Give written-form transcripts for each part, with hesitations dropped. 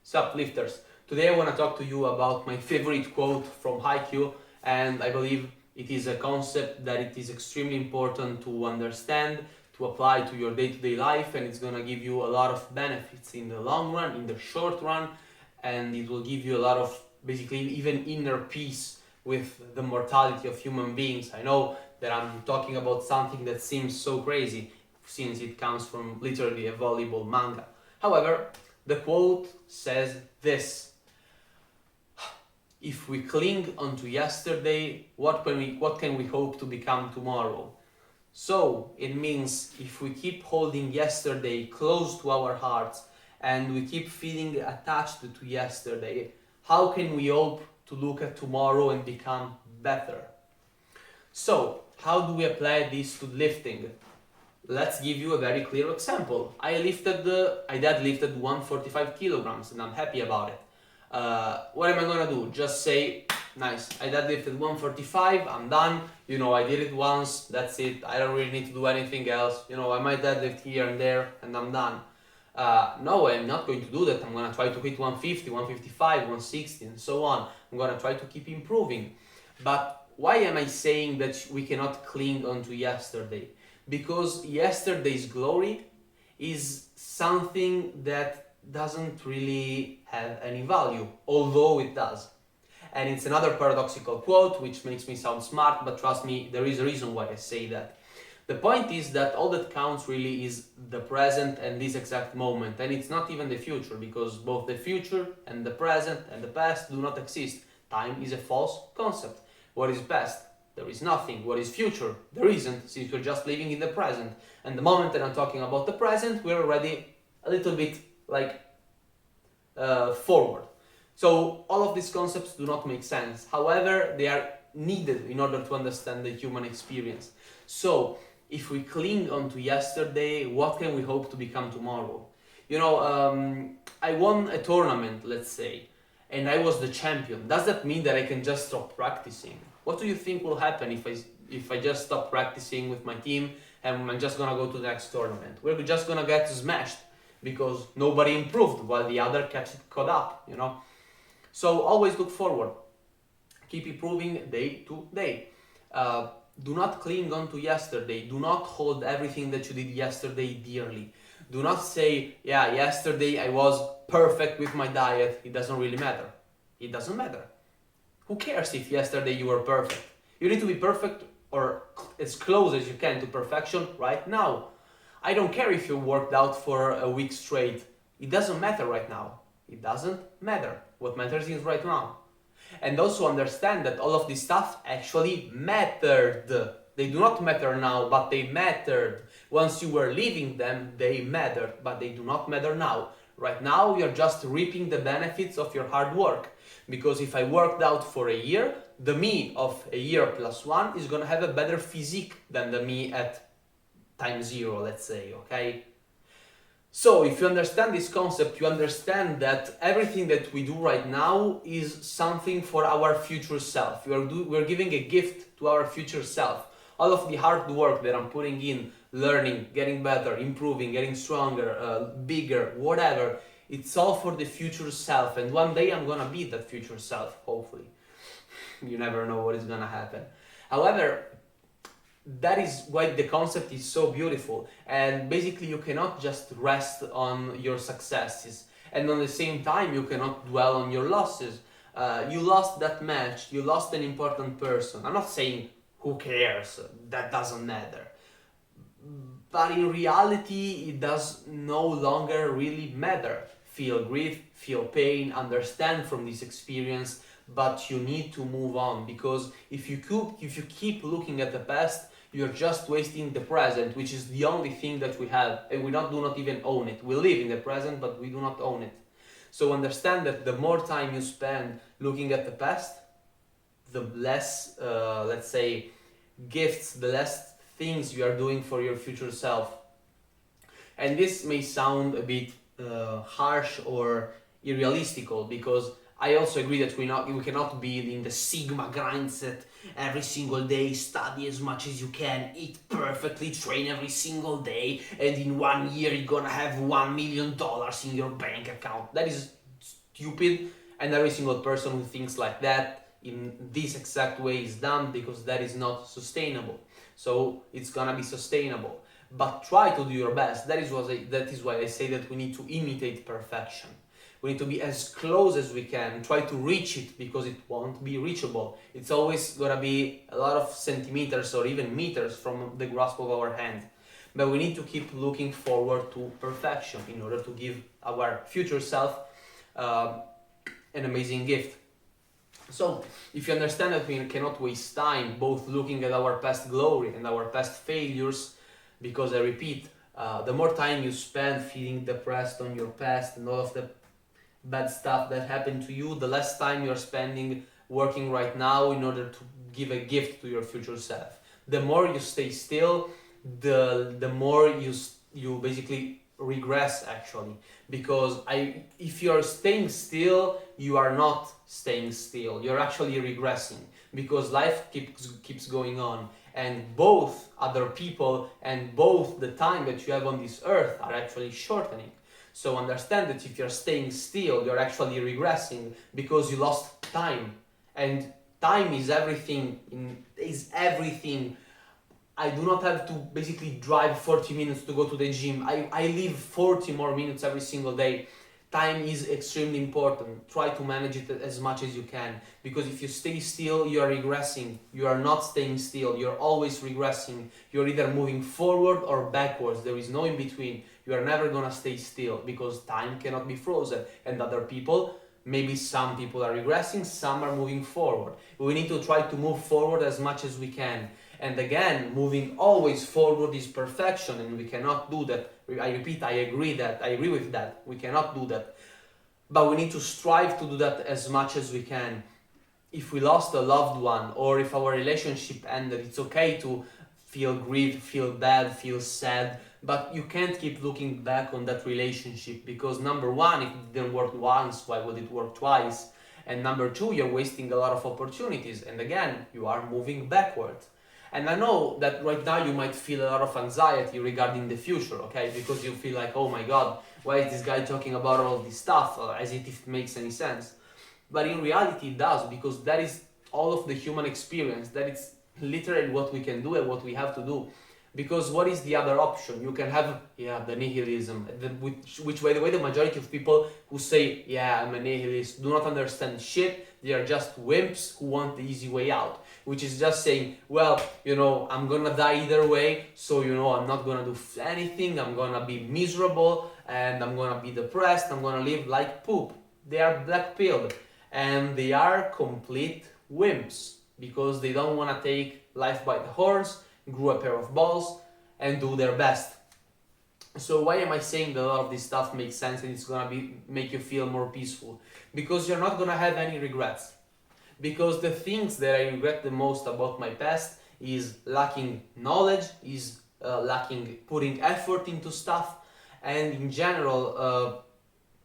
Suplifters. Today I want to talk to you about my favorite quote from haikyuu, and I believe it is a concept that it is extremely important to understand, to apply to your day-to-day life, and it's gonna give you a lot of benefits in the long run, in the short run, and it will give you a lot of basically even inner peace with the mortality of human beings. I know that I'm talking about something that seems so crazy since it comes from literally a volleyball manga. However, the quote says this: if we cling onto yesterday, what can we hope to become tomorrow? So it means if we keep holding yesterday close to our hearts and we keep feeling attached to yesterday, how can we hope to look at tomorrow and become better? So how do we apply this to lifting? Let's give you a very clear example. I deadlifted 145 kilograms and I'm happy about it. What am I gonna do? Just say, nice, I deadlifted 145, I'm done. I did it once, that's it. I don't really need to do anything else. I might deadlift here and there and I'm done. No, I'm not going to do that. I'm gonna try to hit 150, 155, 160 and so on. I'm gonna try to keep improving. But why am I saying that we cannot cling onto yesterday? Because yesterday's glory is something that doesn't really have any value, although it does. And it's another paradoxical quote, which makes me sound smart, but trust me, there is a reason why I say that. The point is that all that counts really is the present and this exact moment, and it's not even the future, because both the future and the present and the past do not exist. Time is a false concept. What is past? There is nothing. What is future? There isn't, since we're just living in the present. And the moment that I'm talking about the present, we're already a little bit forward. So all of these concepts do not make sense. However, they are needed in order to understand the human experience. So if we cling onto yesterday, what can we hope to become tomorrow? I won a tournament, let's say, and I was the champion. Does that mean that I can just stop practicing? What do you think will happen if I just stop practicing with my team and I'm just gonna go to the next tournament? We're just gonna get smashed because nobody improved while the other caught up, So always look forward. Keep improving day to day. Do not cling on to yesterday. Do not hold everything that you did yesterday dearly. Do not say, yeah, yesterday I was perfect with my diet. It doesn't really matter. It doesn't matter. Who cares if yesterday you were perfect? You need to be perfect or as close as you can to perfection right now. I don't care if you worked out for a week straight. It doesn't matter right now. It doesn't matter. What matters is right now. And also understand that all of this stuff actually mattered. They do not matter now, but they mattered. Once you were leaving them, they mattered, but they do not matter now. Right now, you're just reaping the benefits of your hard work. Because if I worked out for a year, the me of a year plus one is gonna have a better physique than the me at time zero, let's say, okay? So if you understand this concept, you understand that everything that we do right now is something for our future self. We're giving a gift to our future self. All of the hard work that I'm putting in, learning, getting better, improving, getting stronger, bigger, whatever, it's all for the future self. And one day I'm gonna be that future self, hopefully. You never know what is gonna happen. However, that is why the concept is so beautiful, and basically you cannot just rest on your successes, and on the same time you cannot dwell on your losses. You lost that match, you lost an important person. I'm not saying who cares, that doesn't matter, but in reality it does no longer really matter. Feel grief, feel pain, understand from this experience, but you need to move on, because if you keep looking at the past, you're just wasting the present, which is the only thing that we have, and we do not even own it. We live in the present, but we do not own it. So understand that the more time you spend looking at the past, the less, let's say, gifts, the less things you are doing for your future self. And this may sound a bit harsh or irrealistical, because I also agree that we cannot be in the Sigma grind set every single day, study as much as you can, eat perfectly, train every single day, and in 1 year you're gonna have $1 million in your bank account. That is stupid, and every single person who thinks like that in this exact way is dumb, because that is not sustainable. So it's gonna be sustainable, but try to do your best. That is why I say that we need to imitate perfection. We need to be as close as we can, try to reach it, because it won't be reachable. It's always gonna be a lot of centimeters or even meters from the grasp of our hand. But we need to keep looking forward to perfection in order to give our future self an amazing gift. So, if you understand that we cannot waste time both looking at our past glory and our past failures, because I repeat, the more time you spend feeling depressed on your past and all of the bad stuff that happened to you, the less time you're spending working right now in order to give a gift to your future self. The more you stay still, the more you basically regress, actually, because if you're staying still, you are not staying still, you're actually regressing, because life keeps going on, and both other people and both the time that you have on this earth are actually shortening. So understand that if you're staying still, you're actually regressing, because you lost time, and time is everything. I do not have to basically drive 40 minutes to go to the gym. I live 40 more minutes every single day. Time is extremely important. Try to manage it as much as you can, because if you stay still, you are regressing. You are not staying still. You're always regressing. You're either moving forward or backwards. There is no in between. You are never gonna stay still, because time cannot be frozen. And other people, maybe some people are regressing, some are moving forward. We need to try to move forward as much as we can. And again, moving always forward is perfection, and we cannot do that. I repeat, I agree with that. We cannot do that. But we need to strive to do that as much as we can. If we lost a loved one, or if our relationship ended, it's okay to feel grief, feel bad, feel sad, but you can't keep looking back on that relationship, because number one, if it didn't work once, why would it work twice? And number two, you're wasting a lot of opportunities, and again, you are moving backward. And I know that right now you might feel a lot of anxiety regarding the future, okay? Because you feel like, oh my God, why is this guy talking about all this stuff, as if it makes any sense? But in reality it does, because that is all of the human experience. That is literally what we can do and what we have to do. Because what is the other option? You can have, the nihilism, which by the way, the majority of people who say, I'm a nihilist, do not understand shit. They are just wimps who want the easy way out, which is just saying, well, I'm gonna die either way, so, I'm not gonna do anything, I'm gonna be miserable, and I'm gonna be depressed, I'm gonna live like poop. They are black-pilled, and they are complete wimps, because they don't wanna take life by the horns, grew a pair of balls, and do their best. So why am I saying that a lot of this stuff makes sense and it's gonna make you feel more peaceful? Because you're not gonna have any regrets. Because the things that I regret the most about my past is lacking knowledge, is lacking putting effort into stuff, and in general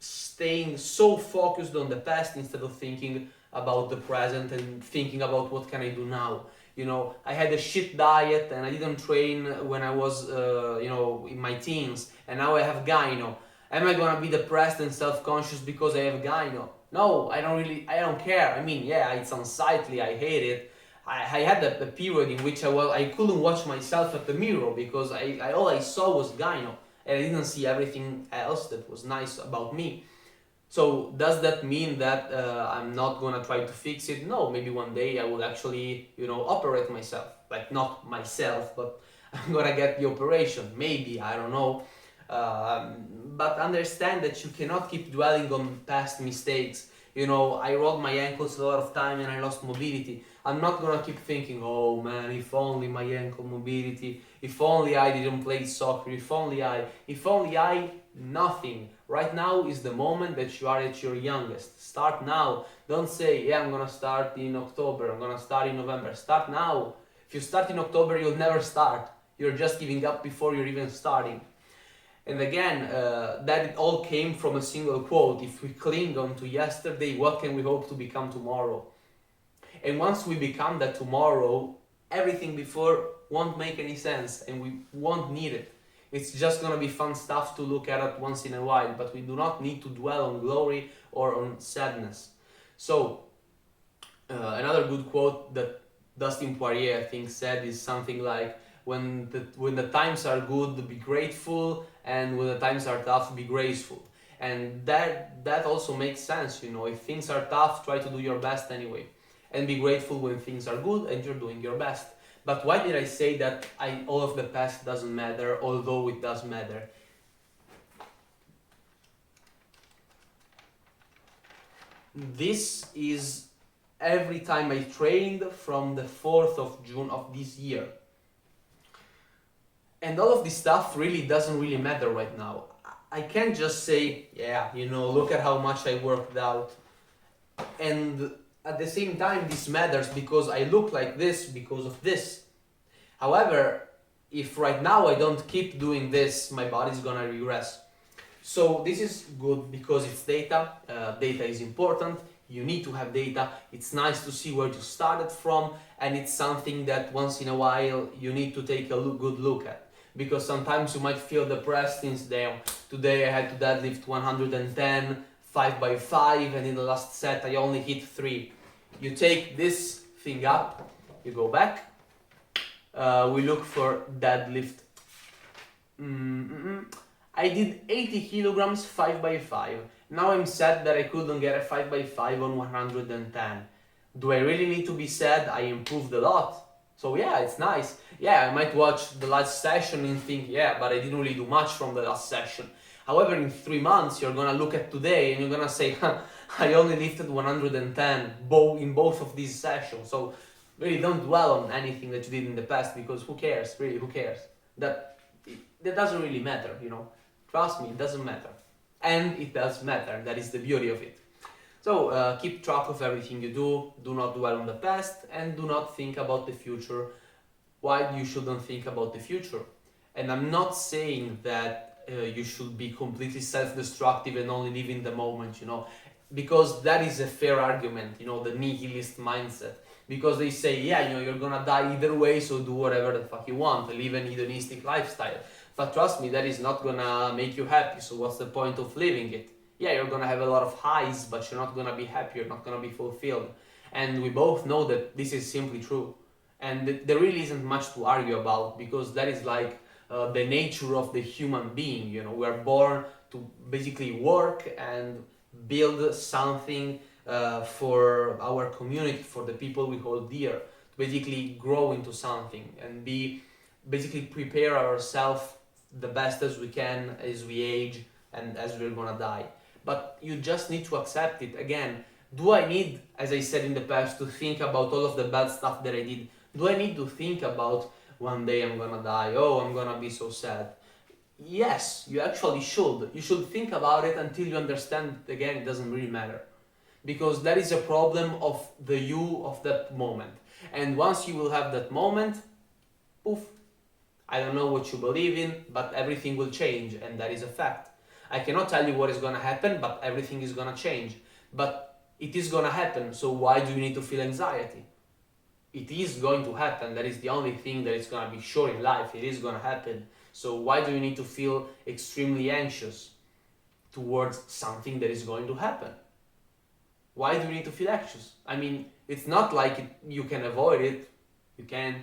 staying so focused on the past instead of thinking about the present and thinking about what can I do now. I had a shit diet and I didn't train when I was, in my teens, and now I have gyno. Am I gonna be depressed and self-conscious because I have gyno? No, I don't care. I mean, it's unsightly, I hate it. I had a period in which I couldn't watch myself at the mirror, because all I saw was gyno, and I didn't see everything else that was nice about me. So does that mean that I'm not gonna try to fix it? No, maybe one day I will actually, operate myself. Like, not myself, but I'm gonna get the operation. Maybe, I don't know. But understand that you cannot keep dwelling on past mistakes. I rolled my ankles a lot of time and I lost mobility. I'm not gonna keep thinking, oh man, if only my ankle mobility, if only I didn't play soccer, if only I, nothing. Right now is the moment that you are at your youngest. Start now. Don't say, I'm gonna start in October, I'm gonna start in November. Start now. If you start in October, you'll never start. You're just giving up before you're even starting. And again, that all came from a single quote. If we cling on to yesterday, what can we hope to become tomorrow? And once we become that tomorrow, everything before won't make any sense and we won't need it. It's just gonna be fun stuff to look at once in a while, but we do not need to dwell on glory or on sadness. So, another good quote that Dustin Poirier, I think, said is something like, when the times are good, be grateful, and when the times are tough, be graceful. And that also makes sense, you know. If things are tough, try to do your best anyway, and be grateful when things are good and you're doing your best. But why did I say that all of the past doesn't matter, although it does matter? This is every time I trained from the 4th of June of this year. And all of this stuff really doesn't really matter right now. I can't just say, yeah, you know, look at how much I worked out. And at the same time, this matters because I look like this because of this. However, if right now I don't keep doing this, my body's gonna regress. So this is good because it's data. Data is important. You need to have data. It's nice to see where you started from, and it's something that once in a while you need to take a good look at. Because sometimes you might feel depressed since today I had to deadlift 110, 5x5, and in the last set I only hit 3. You take this thing up, you go back, we look for deadlift. I did 80 kilograms 5x5. Now I'm sad that I couldn't get a 5x5 on 110. Do I really need to be sad? I improved a lot. So yeah, it's nice. Yeah, I might watch the last session and think, yeah, but I didn't really do much from the last session. However, in 3 months, you're gonna look at today and you're gonna say, I only lifted 110 in both of these sessions. So really don't dwell on anything that you did in the past, because who cares, really, who cares? That doesn't really matter, you know. Trust me, it doesn't matter. And it does matter, that is the beauty of it. So keep track of everything you do not dwell on the past, and do not think about the future. Why you shouldn't think about the future? And I'm not saying that you should be completely self-destructive and only live in the moment, you know, because that is a fair argument, you know, the nihilist mindset. Because they say, yeah, you know, you're gonna die either way, so do whatever the fuck you want, live an hedonistic lifestyle. But trust me, that is not gonna make you happy, so what's the point of living it? Yeah, you're gonna have a lot of highs, but you're not gonna be happy, you're not gonna be fulfilled. And we both know that this is simply true. And there really isn't much to argue about, because that is like the nature of the human being, you know. We're born to basically work and build something for our community, for the people we hold dear, to basically grow into something and basically prepare ourselves the best as we can as we age and as we're gonna die. But you just need to accept it. Again, do I need, as I said in the past, to think about all of the bad stuff that I did? Do I need to think about one day I'm gonna die, oh, I'm gonna be so sad? Yes, you actually should. You should think about it until you understand, again, it doesn't really matter. Because that is a problem of the you of that moment. And once you will have that moment, poof, I don't know what you believe in, but everything will change, and that is a fact. I cannot tell you what is gonna happen, but everything is gonna change. But it is gonna happen, so why do you need to feel anxiety? It is going to happen. That is the only thing that is gonna be sure in life. It is gonna happen. So why do you need to feel extremely anxious towards something that is going to happen? Why do you need to feel anxious? I mean, it's not like you can avoid it. You can't.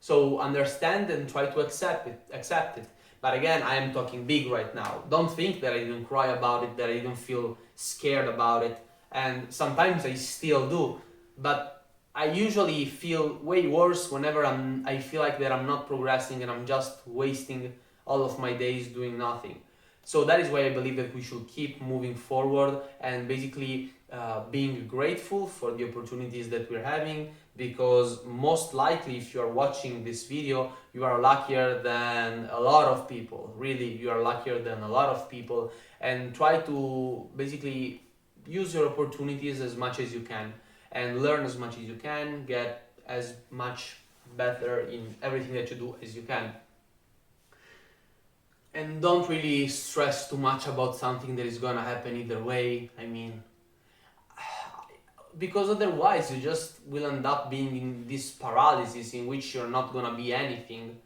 So understand and try to accept it. But again, I am talking big right now. Don't think that I didn't cry about it, that I didn't feel scared about it. And sometimes I still do. But I usually feel way worse whenever I feel like that I'm not progressing and I'm just wasting all of my days doing nothing. So that is why I believe that we should keep moving forward and basically being grateful for the opportunities that we're having, because most likely if you are watching this video, you are luckier than a lot of people. Really, you are luckier than a lot of people, and try to basically use your opportunities as much as you can and learn as much as you can, get as much better in everything that you do as you can. And don't really stress too much about something that is gonna happen either way. I mean, because otherwise you just will end up being in this paralysis in which you're not gonna be anything.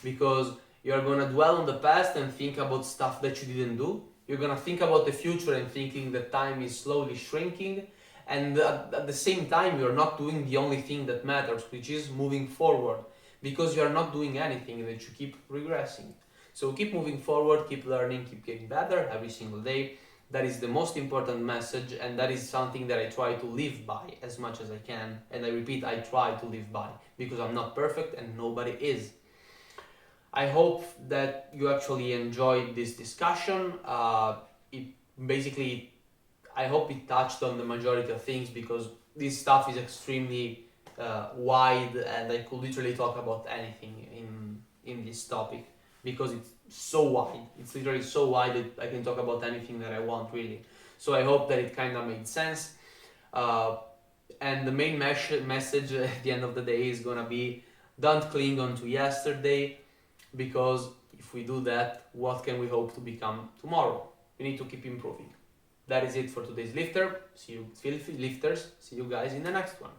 Because You're gonna dwell on the past and think about stuff that you didn't do. You're gonna think about the future and thinking that time is slowly shrinking. And at the same time, you're not doing the only thing that matters, which is moving forward. Because you're not doing anything that you keep regressing. So keep moving forward, keep learning, keep getting better every single day. That is the most important message, and that is something that I try to live by as much as I can. And I repeat, I try to live by, because I'm not perfect and nobody is. I hope that you actually enjoyed this discussion. It basically, I hope it touched on the majority of things, because this stuff is extremely wide, and I could literally talk about anything in this topic, because it's so wide. It's literally so wide that I can talk about anything that I want, really. So I hope that it kind of made sense. And the main message at the end of the day is gonna be, don't cling on to yesterday, because if we do that, what can we hope to become tomorrow? We need to keep improving. That is it for today's lifter. See you, filthy lifters. See you guys in the next one.